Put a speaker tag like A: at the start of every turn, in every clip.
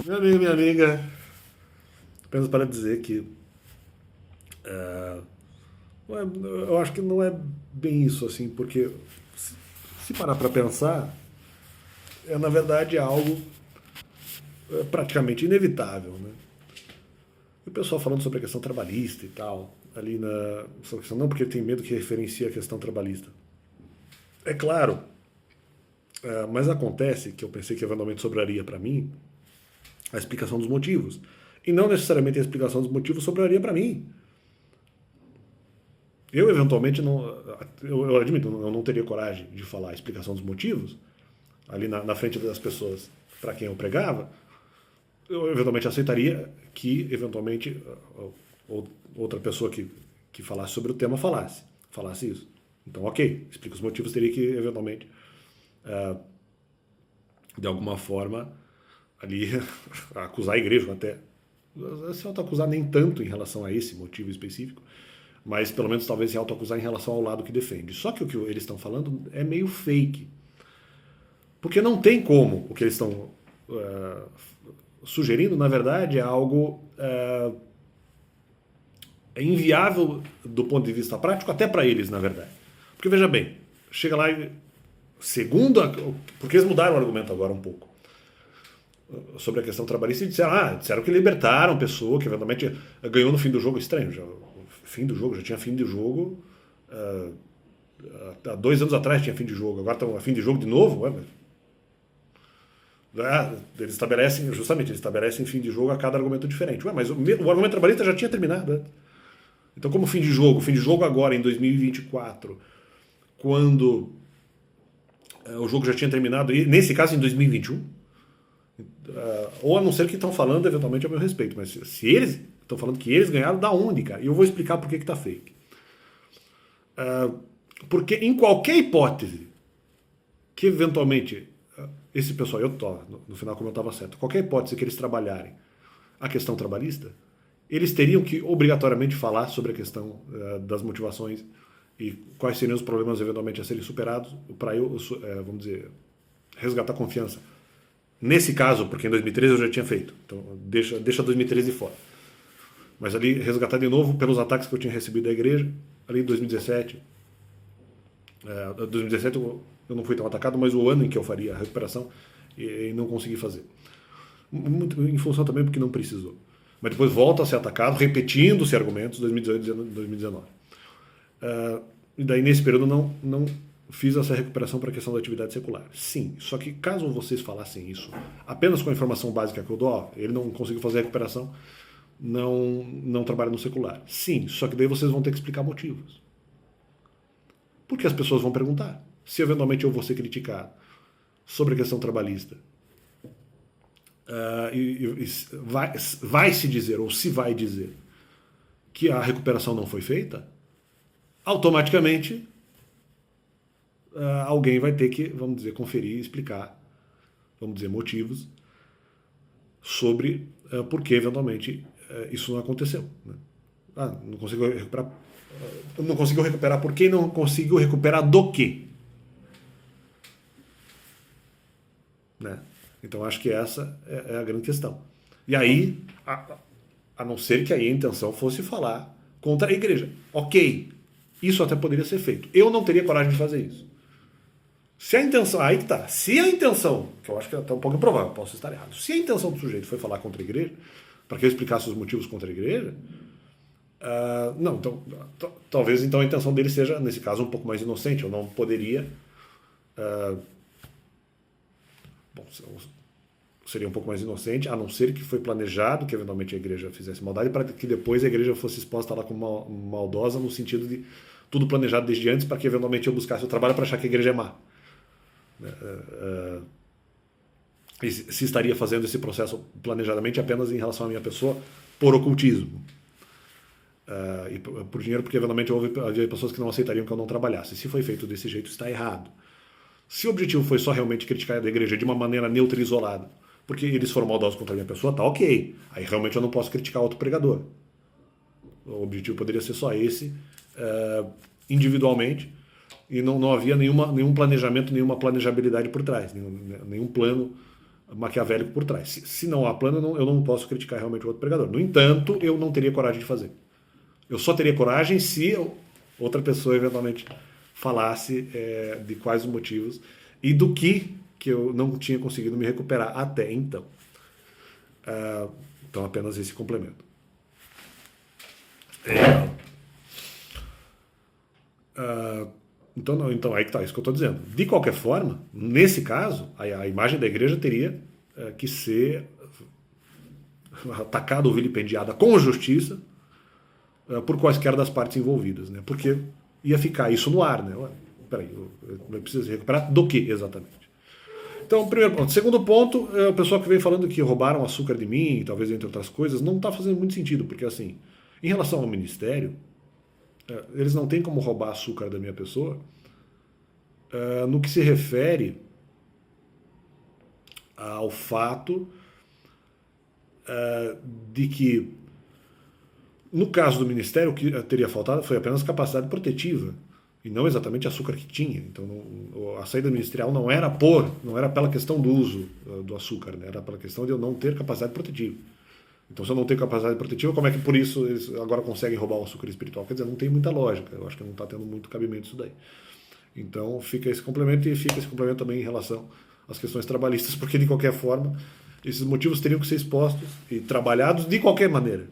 A: Meu amigo, minha amiga, apenas para dizer que é, eu acho que não é bem isso, assim, porque se, se parar para pensar, na verdade algo praticamente inevitável, né? E o pessoal falando sobre a questão trabalhista e tal, ali sobre a questão, não porque tem medo que referencie a questão trabalhista. É claro, mas acontece que eu pensei que eventualmente sobraria para mim a explicação dos motivos. E não necessariamente a explicação dos motivos sobraria para mim. Eu, eventualmente, não. Eu admito, eu não teria coragem de falar a explicação dos motivos ali na frente das pessoas para quem eu pregava. Eu, eventualmente, aceitaria que, eventualmente, outra pessoa que falasse sobre o tema falasse isso. Então, ok, explica os motivos, teria que, eventualmente, de alguma forma, ali, acusar a igreja, até. Se autoacusar nem tanto em relação a esse motivo específico, mas pelo menos talvez se autoacusar em relação ao lado que defende. Só que o que eles estão falando é meio fake. Porque não tem como o que eles estão sugerindo, na verdade, é algo inviável do ponto de vista prático, até para eles, na verdade. Porque veja bem, chega lá e. Segundo. Porque eles mudaram o argumento agora um pouco sobre a questão trabalhista e disseram que libertaram pessoa que eventualmente ganhou no fim do jogo. Estranho, fim do jogo, já tinha fim de jogo. Há 2 anos atrás tinha fim de jogo, agora estão a fim de jogo de novo. Eles estabelecem fim de jogo a cada argumento diferente. Mas o argumento trabalhista já tinha terminado. Né? Então, como fim de jogo? Fim de jogo agora, em 2024, quando o jogo já tinha terminado, e nesse caso em 2021, ou a não ser que estão falando eventualmente a meu respeito, mas se eles estão falando que eles ganharam, da onde, cara? E eu vou explicar por que está fake. Porque em qualquer hipótese que eventualmente esse pessoal, eu tô, no final como eu estava certo, qualquer hipótese que eles trabalharem a questão trabalhista, eles teriam que obrigatoriamente falar sobre a questão das motivações e quais seriam os problemas eventualmente a serem superados para eu, vamos dizer, resgatar confiança. Nesse caso, porque em 2013 eu já tinha feito, então deixa 2013 de fora. Mas ali resgatar de novo pelos ataques que eu tinha recebido da igreja, ali em 2017. 2017 eu não fui tão atacado, mas o ano em que eu faria a recuperação e não consegui fazer. Muito em função também porque não precisou. Mas depois volta a ser atacado, repetindo-se argumentos, 2018 e 2019. E daí nesse período não fiz essa recuperação para a questão da atividade secular. Sim, só que caso vocês falassem isso apenas com a informação básica que eu dou, ele não conseguiu fazer a recuperação, não trabalha no secular. Sim, só que daí vocês vão ter que explicar motivos. Porque as pessoas vão perguntar. Se eventualmente eu vou ser criticado sobre a questão trabalhista, vai se dizer, ou se vai dizer, que a recuperação não foi feita, automaticamente alguém vai ter que, vamos dizer, conferir e explicar, vamos dizer, motivos sobre por que eventualmente isso não aconteceu. Né? Não conseguiu recuperar. Não conseguiu recuperar por quê? Não conseguiu recuperar do quê? Né? Então acho que essa é a grande questão. E aí, a não ser que aí a intenção fosse falar contra a igreja. Ok, isso até poderia ser feito. Eu não teria coragem de fazer isso. Se a intenção. Aí que tá. Se a intenção, que eu acho que é até um pouco improvável, posso estar errado. Se a intenção do sujeito foi falar contra a igreja, para que eu explicasse os motivos contra a igreja, não, então, talvez então a intenção dele seja, nesse caso, um pouco mais inocente. Eu não poderia. Bom, seria um pouco mais inocente, a não ser que foi planejado que eventualmente a igreja fizesse maldade, para que depois a igreja fosse exposta lá como maldosa, no sentido de tudo planejado desde antes, para que eventualmente eu buscasse o trabalho para achar que a igreja é má. Se estaria fazendo esse processo planejadamente apenas em relação à minha pessoa, por ocultismo. E por dinheiro, porque eventualmente havia pessoas que não aceitariam que eu não trabalhasse. Se foi feito desse jeito, está errado. Se o objetivo foi só realmente criticar a igreja de uma maneira neutra e isolada, porque eles foram maldosos contra a minha pessoa, tá ok. Aí realmente eu não posso criticar outro pregador. O objetivo poderia ser só esse, individualmente, e não havia nenhum planejamento, nenhuma planejabilidade por trás, nenhum plano maquiavélico por trás. Se não há plano, eu não posso criticar realmente o outro pregador. No entanto, eu não teria coragem de fazer. Eu só teria coragem se outra pessoa eventualmente falasse de quais os motivos e do que eu não tinha conseguido me recuperar até então. Então, apenas esse complemento. Então, aí que está, isso que eu estou dizendo. De qualquer forma, nesse caso, a imagem da igreja teria que ser atacada ou vilipendiada com justiça por quaisquer das partes envolvidas, né? Porque ia ficar isso no ar, né? Ué, peraí, eu preciso recuperar do que exatamente? Então, primeiro ponto. Segundo ponto, o pessoal que vem falando que roubaram açúcar de mim, talvez entre outras coisas, não está fazendo muito sentido, porque assim, em relação ao ministério, eles não têm como roubar açúcar da minha pessoa no que se refere ao fato de que, no caso do ministério, o que teria faltado foi apenas capacidade protetiva e não exatamente açúcar que tinha. Então, a saída ministerial não era pela questão do uso do açúcar, né? Era pela questão de eu não ter capacidade protetiva. Então, se eu não tenho capacidade protetiva, como é que por isso eles agora conseguem roubar o açúcar espiritual? Quer dizer, não tem muita lógica. Eu acho que não está tendo muito cabimento isso daí. Então, fica esse complemento e fica esse complemento também em relação às questões trabalhistas, porque, de qualquer forma, esses motivos teriam que ser expostos e trabalhados de qualquer maneira.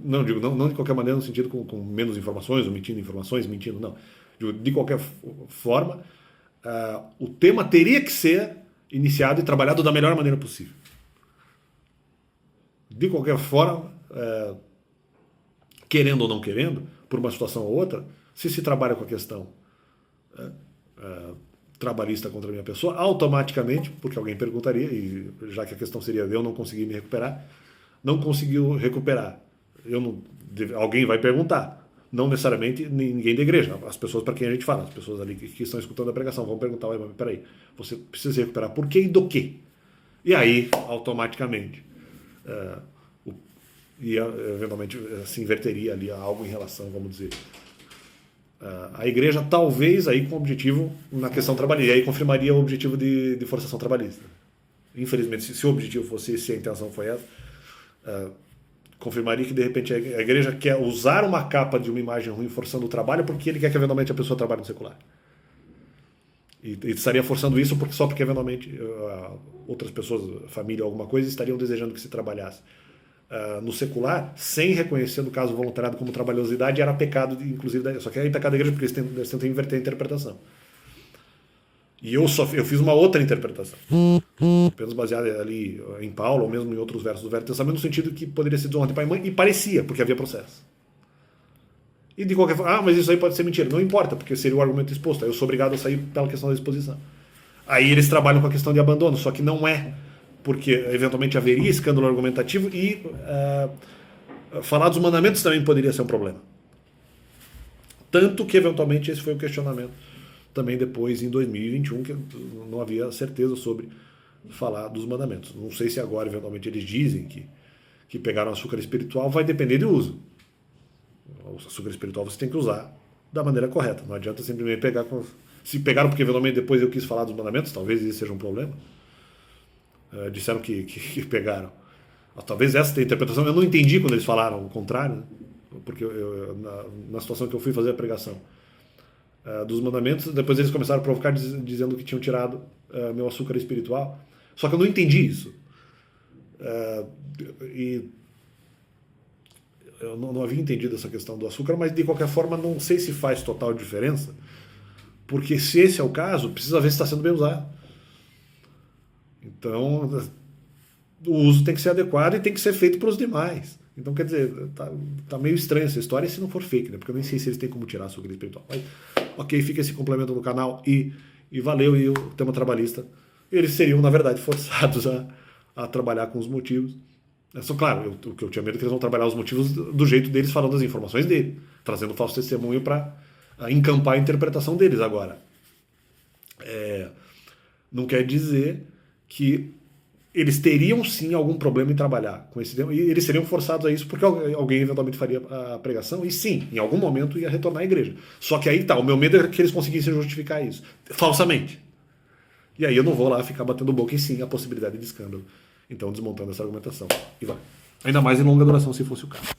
A: Não digo não de qualquer maneira no sentido com menos informações, omitindo informações, mentindo, não. Digo, de qualquer forma, o tema teria que ser iniciado e trabalhado da melhor maneira possível. De qualquer forma, querendo ou não querendo, por uma situação ou outra, se trabalha com a questão trabalhista contra a minha pessoa, automaticamente, porque alguém perguntaria, e já que a questão seria eu não consegui me recuperar, não conseguiu recuperar. Alguém vai perguntar. Não necessariamente ninguém da igreja. As pessoas para quem a gente fala, as pessoas ali que estão escutando a pregação, vão perguntar, mas peraí, você precisa se recuperar por quê e do quê? E aí, automaticamente, eventualmente se inverteria ali algo em relação, vamos dizer, a igreja talvez aí com objetivo na questão trabalhista, e aí confirmaria o objetivo de forçação trabalhista. Infelizmente, se o objetivo fosse esse, se a intenção foi essa, confirmaria que de repente a igreja quer usar uma capa de uma imagem ruim forçando o trabalho porque ele quer que eventualmente a pessoa trabalhe no secular. E estaria forçando isso só porque eventualmente outras pessoas, família ou alguma coisa, estariam desejando que se trabalhasse no secular, sem reconhecer no caso voluntariado como trabalhosidade, era pecado, inclusive, só que é pecado da igreja porque eles tentam inverter a interpretação. E eu fiz uma outra interpretação, apenas baseada ali em Paulo, ou mesmo em outros versos do Velho Testamento, no sentido que poderia ser desonra de pai e mãe, e parecia, porque havia processo. E de qualquer forma, mas isso aí pode ser mentira. Não importa, porque seria o argumento exposto. Aí eu sou obrigado a sair pela questão da exposição. Aí eles trabalham com a questão de abandono, só que não é, porque eventualmente haveria escândalo argumentativo e falar dos mandamentos também poderia ser um problema. Tanto que eventualmente esse foi o questionamento também depois em 2021, que não havia certeza sobre falar dos mandamentos. Não sei se agora eventualmente eles dizem que pegaram açúcar espiritual, vai depender do uso. O açúcar espiritual você tem que usar da maneira correta. Não adianta simplesmente pegar se pegaram porque eventualmente depois eu quis falar dos mandamentos, talvez isso seja um problema. Disseram que pegaram. Talvez essa tenha interpretação. Eu não entendi quando eles falaram o contrário, né? Porque na situação que eu fui fazer a pregação dos mandamentos, depois eles começaram a provocar dizendo que tinham tirado meu açúcar espiritual. Só que eu não entendi isso. E eu não havia entendido essa questão do açúcar, mas de qualquer forma não sei se faz total diferença, porque se esse é o caso, precisa ver se está sendo bem usado. Então, o uso tem que ser adequado e tem que ser feito para os demais. Então, quer dizer, tá meio estranha essa história se não for fake, né? Porque eu nem sei se eles têm como tirar açúcar espiritual. Mas, ok, fica esse complemento no canal e valeu. E o tema trabalhista, eles seriam, na verdade, forçados a trabalhar com os motivos. Claro, o que eu tinha medo é que eles vão trabalhar os motivos do jeito deles, falando as informações dele, trazendo falso testemunho para encampar a interpretação deles. Agora, não quer dizer que eles teriam sim algum problema em trabalhar com esse tema, e eles seriam forçados a isso porque alguém eventualmente faria a pregação, e sim, em algum momento ia retornar à igreja. Só que aí tá, o meu medo é que eles conseguissem justificar isso, falsamente. E aí eu não vou lá ficar batendo boca, e sim a possibilidade de escândalo. Então, desmontando essa argumentação. E vai. Ainda mais em longa duração, se fosse o caso.